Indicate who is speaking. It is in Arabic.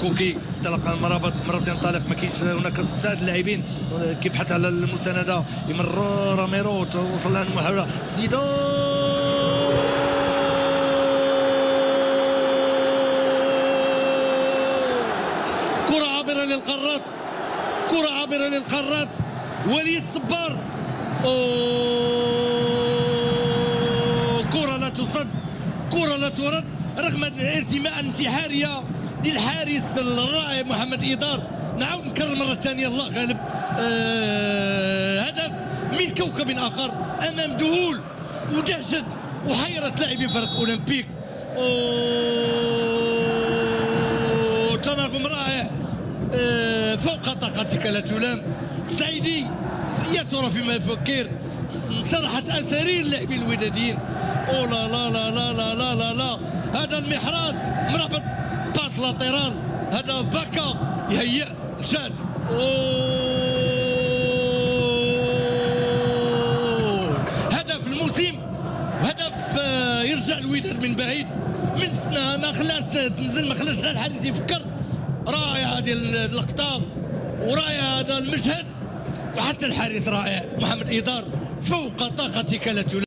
Speaker 1: كوكي انطلق مرابط ينطلق، ما كاينش هناك 6 اللاعبين كيبحث على المسانده، يمر راميرو توصل لها المحاوله زيدان كرة عابرة للقارات، كرة عابرة للقارات. وليد صبار، كرة لا تصد، كرة لا ترد رغم الارتماء انتحارية للحارس الرائع محمد إيدار. نعاود نكرر مرة ثانية الله غالب. هدف من كوكب آخر أمام ذهول ودهشة وحيرة لاعبي فريق أولمبيك. تناغم رائع فوق طاقتك لا تلام. سعيدي يا ترى فيما يفكر، انشرحت اسارير اللاعبين الوداديين. او لا لا لا لا لا لا لا لا، هذا المحرات مرابط باس لاتيرال، هذا فاكا يهيئ مشات. هدف الموسم، هدف يرجع الوداد من بعيد، من سنه ما خلاش تنزل، ما خلاش الحارس يفكر. رائع هذه اللقطه ورائع هذا المشهد، وحتى الحارس رائع محمد إيدار فوق طاقتك لا تلام.